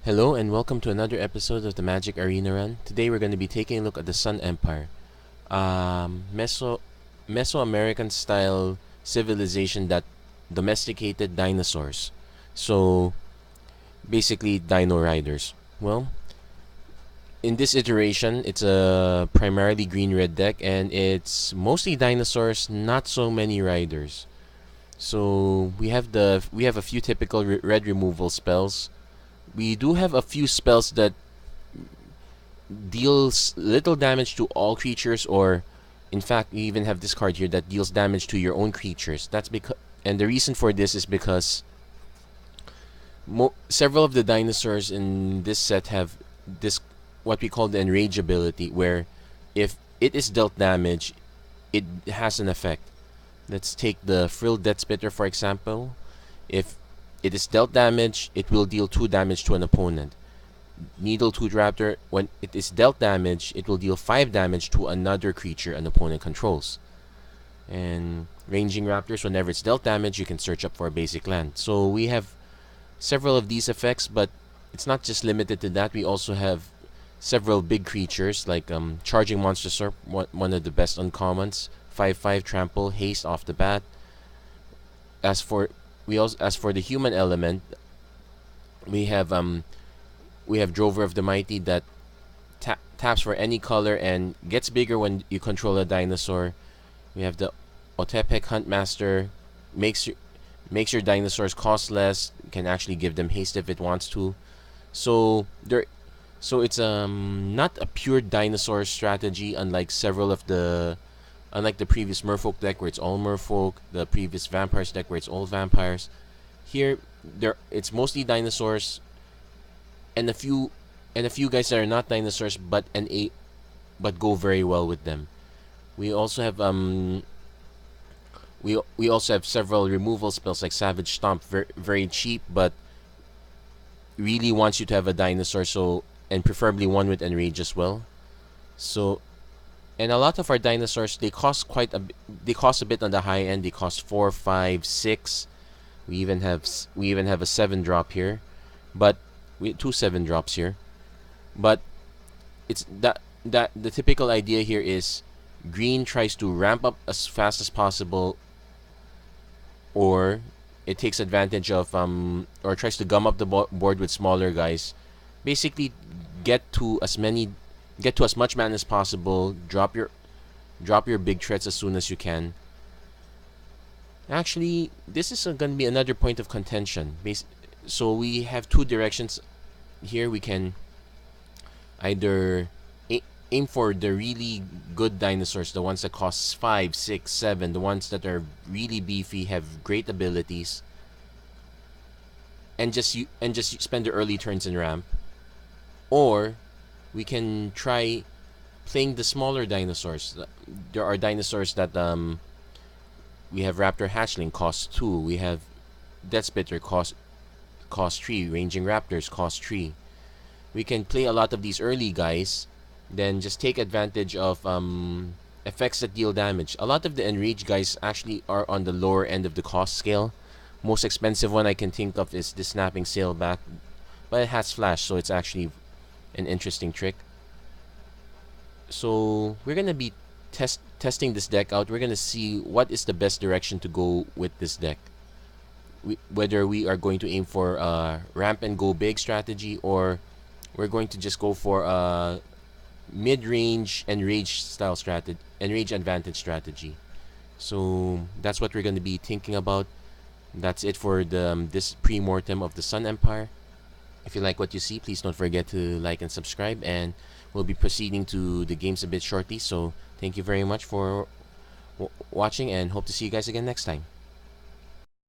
Hello and welcome to another episode of the MTG Arena Run. Today we're going to be taking a look at the Sun Empire, Mesoamerican style civilization that domesticated dinosaurs. So basically, dino riders. Well, in this iteration, it's a primarily green-red deck, and it's mostly dinosaurs, not so many riders. So we have a few typical red removal spells. We do have a few spells that deals little damage to all creatures, or in fact, we even have this card here that deals damage to your own creatures. That's because, and the reason for this is because several of the dinosaurs in this set have this what we call the enrage ability, where if it is dealt damage, it has an effect. Let's take the Frilled Death Spitter for example. If it is dealt damage, it will deal 2 damage to an opponent. Needletooth Raptor, when it is dealt damage, it will deal 5 damage to another creature an opponent controls. And Ranging Raptors, whenever it's dealt damage, you can search up for a basic land. So we have several of these effects, but it's not just limited to that. We also have several big creatures like Charging Monster Surp, one of the best uncommons. 5/5 Trample, Haste off the bat. As for the human element, we have Drover of the Mighty that taps for any color and gets bigger when you control a dinosaur. We have the Otepec Huntmaster, makes your dinosaurs cost less, can actually give them haste if it wants to. So it's not a pure dinosaur strategy, unlike the previous Merfolk deck where it's all Merfolk, the previous Vampires deck where it's all Vampires. Here, it's mostly dinosaurs, and a few guys that are not dinosaurs but go very well with them. We also have we also have several removal spells like Savage Stomp, very cheap, but really wants you to have a dinosaur, and preferably one with enrage as well. So. And a lot of our dinosaurs, they cost a bit on the high end. They cost 4, 5, 6. We even have a 7-drop here, but we 2 7-drops here. But it's that the typical idea here is green tries to ramp up as fast as possible, or it takes advantage of or tries to gum up the board with smaller guys. Basically, get to as much mana as possible. Drop your big threats as soon as you can. Actually, this is going to be another point of contention. So we have 2 directions here. We can either aim for the really good dinosaurs, the ones that cost 5, 6, 7, the ones that are really beefy, have great abilities, and just spend the early turns in ramp, or we can try playing the smaller dinosaurs. There are dinosaurs that we have Raptor Hatchling, cost 2. We have Death Spitter, cost 3. Ranging Raptors, cost 3. We can play a lot of these early guys, then just take advantage of effects that deal damage. A lot of the enrage guys actually are on the lower end of the cost scale. Most expensive one I can think of is the Snapping Sailback, but it has flash, so it's actually an interesting trick. So we're gonna be testing this deck out. We're gonna see what is the best direction to go with this deck. Whether we are going to aim for a ramp and go big strategy, or we're going to just go for a mid-range enrage style strategy, enrage advantage strategy. So that's what we're gonna be thinking about. That's it for this pre-mortem of the Sun Empire. If you like what you see, please don't forget to like and subscribe, and we'll be proceeding to the games a bit shortly. So thank you very much for watching, and hope to see you guys again next time.